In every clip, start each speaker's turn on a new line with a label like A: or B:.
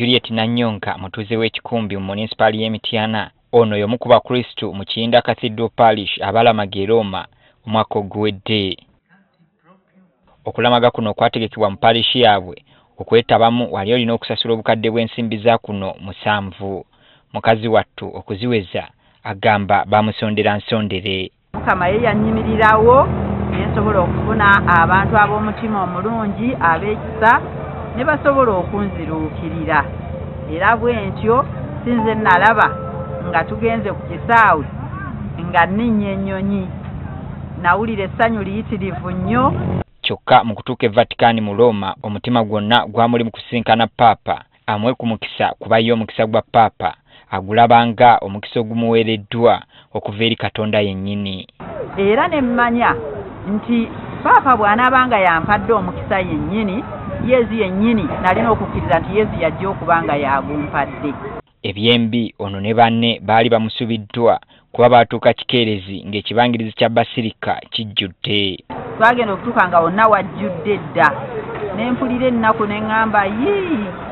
A: Juliet Nanyonga mutuze w'ekikumbi mu municipal y'Emityana ono y'omu ku bakristu mu Kiyinda Cathedral Parish abalamaga e Roma omwaka oguwedde. Okulamaga kuno kwategekebwa mu parish yaabwe okwetabamu wali olina okusasula obukadde bw'ensimbi za kuno 7. Mukazi wattu okuziweza agamba bamusondera nsondere.
B: Mukama ye yanyimirirawo nsobola okufuna abantu ab'omutima omulungi ab'ekisa ne basobola okunziruukirira. Era bwentyo sinze nalaba nga tugenze ku kisaawe nga nninnya ennyonyi nawulira essanyu liyitirivu nnyo.
A: Kyokka mu kutuuka e Vatican mu Roma omutima gwonna gwamuli mu kusinkana Papa amwe ku mukisa kuba ye omukisa gwa Papa agulabanga omukisa ogumuweereddwa okuva eri Katonda yennyini.
B: Era ne mmanya nti Papa bw'anaabanga yampadde omukisa yennyini Yezu yennyini nalina okukkiriza nti Yezu yajja okubanga yagumpadde.
A: Ebyembi ono ne banne baali bamusubiddwa kuba baatuuka kikeerezi ng'ekibangirizi kya Basirika kijjudde.
B: Twagenda okutuuka nga wonna wajjudde dda ne mpulira ennaku ne ŋŋamba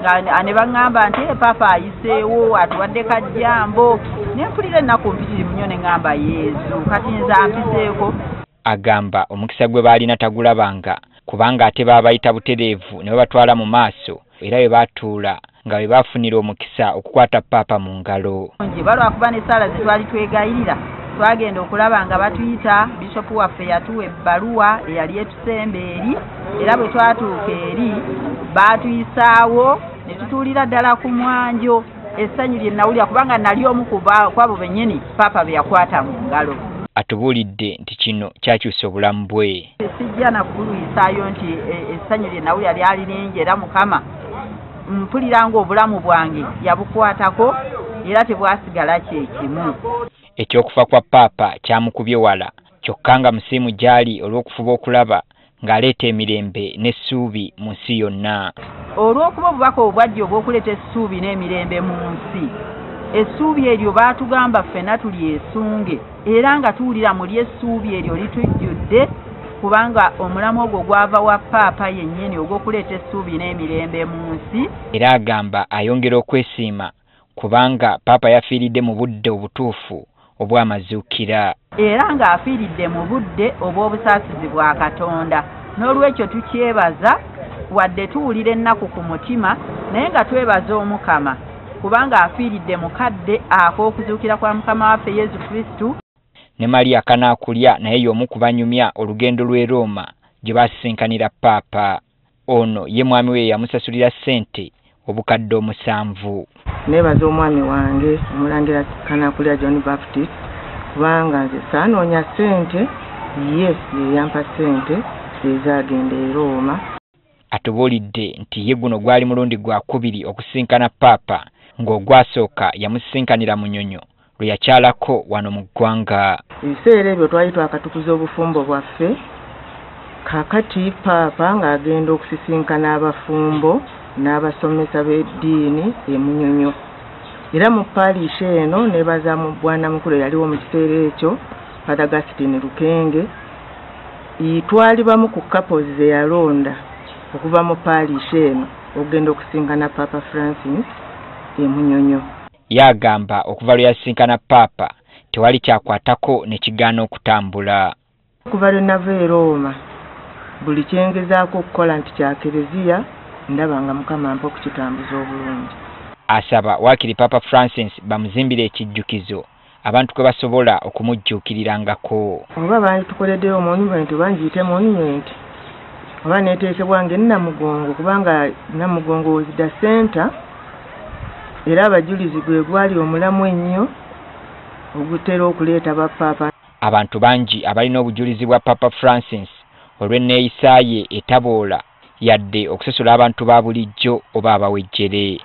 B: nga ne baŋŋamba nti Papa ayiseewo atuwadde kajjambo. Ne mpulira ennaku mpitirivu nnyo ne ŋŋamba Yezu kati nze ampiseeko.
A: Agamba omukisa gwe baalina tagulabanga kubanga ate baabayita butereevu ne babatwala mu maaso era bwe baatuula nga bwe baafunira omukisa okukwata Papa mu ngalo.
B: Balwakuba n'essaala ze twali twegayirira twagenda okulaba nga batuyita bishopu waffe yatuwa ebbaluwa eyali etusemba eri era bwe twatuuka eri baatuyisaawo ne tutuulira ddala ku mwanjo. Essanyu lye nawulira kubanga nali omu kwabo bennyini Papa be yakwata mu ngalo.
A: Atubuulidde nti kino kyakyusa obulamu bwe.
B: Sijja na kuluyisaayo nti essanyu lye nawulira lyali lingi era Mukama mpulira ng'obulamu bwange yabukwatako era tebwasigala kyekimu.
A: Ekyokufa kwa Papa kyamukubye wala kyokka nga musiimu gyali olw'okufuba okulaba ng'aleeta emirembe n'essuubi mu nsi yonna.
B: Olw'okuba obubaka obwajja obw'okuleeta essuubi n'emirembe mu nsi, essuubi eryo baatugamba ffenna tulyesunge era nga tuwulira muli essuubi eryo litujjudde kubanga omulamu ogwo gwava wa Papa yennyini ogw'okuleeta essuubi n'emirembe mu nsi.
A: Era agamba ayongera okwesiima kubanga Papa yafiiridde mu budde obutuufu obw'amazuukira.
B: Era ng'afiiridde mu budde obw'obusaasizi bwa Katonda. N'olwekyo tukyebaza wadde tuwulira ennaku ku mutima naye nga twebaza Omukama kubanga afiiridde mukadde ak'okuzuukira kwa Mukama waffe Yezu Kristu.
A: Ne Maria Kanaakulya naye y'omu ku banyumya olugendo lw'e Roma gye basisinkanira Papa. Ono ye mwami we yamusasulira ssente obukadde 7.
C: Nebaza omwami wange Omulangira Kanaakulya John Baptist kubanga nze saanoonya ssente ye yampa ssente ezagenda e Roma.
A: Atubuulidde nti ye guno gwali mulundi gwa 2 okusinkana Papa ng'ogwasooka yamusinkanira mu Nnyonyo lwe yakyalako wano mu ggwanga.
C: Ebiseera ebyo twali twakatukuza obufumbo bwaffe kakati Papa ng'agenda okusisinkana abafumbo n'abasomesa b'eddiini e Munyonyo. Era mu parish eno nebaza mu bwana mukulu yaliwo mu kiseera ekyo Father Augustine Lukenge twali bamu ku couples ze yalonda okuva mu parish eno okugenda okusinkana Papa Francis e Munyonyo.
A: Yagamba okuva lwe yasinkana Papa tewali kyakwatako ne kigaana okutambula.
C: Okuva lwe nava e Roma buli kyengezaako okukola nti kya Kereziya ndaba nga Mukama ampa okukitambuza obulungi.
A: Asaba waakiri Papa Francis bamuzimbire ekijjukizo abantu kwe basobola okumujjuukirirangako.
C: Oba banditukoleddeyo monument banjiyite monument oba neeteekebwange Namugongo kubanga Namugongo was the center era abajulizi gwe gwali omulamu ennyo ogutera okuleeta ba Papa.
A: Abantu bangi abalina obujulizi bwa Papa Francis olw'enneeyisa ye etaboola yadde okusosola abantu ba bulijjo oba abawejjere.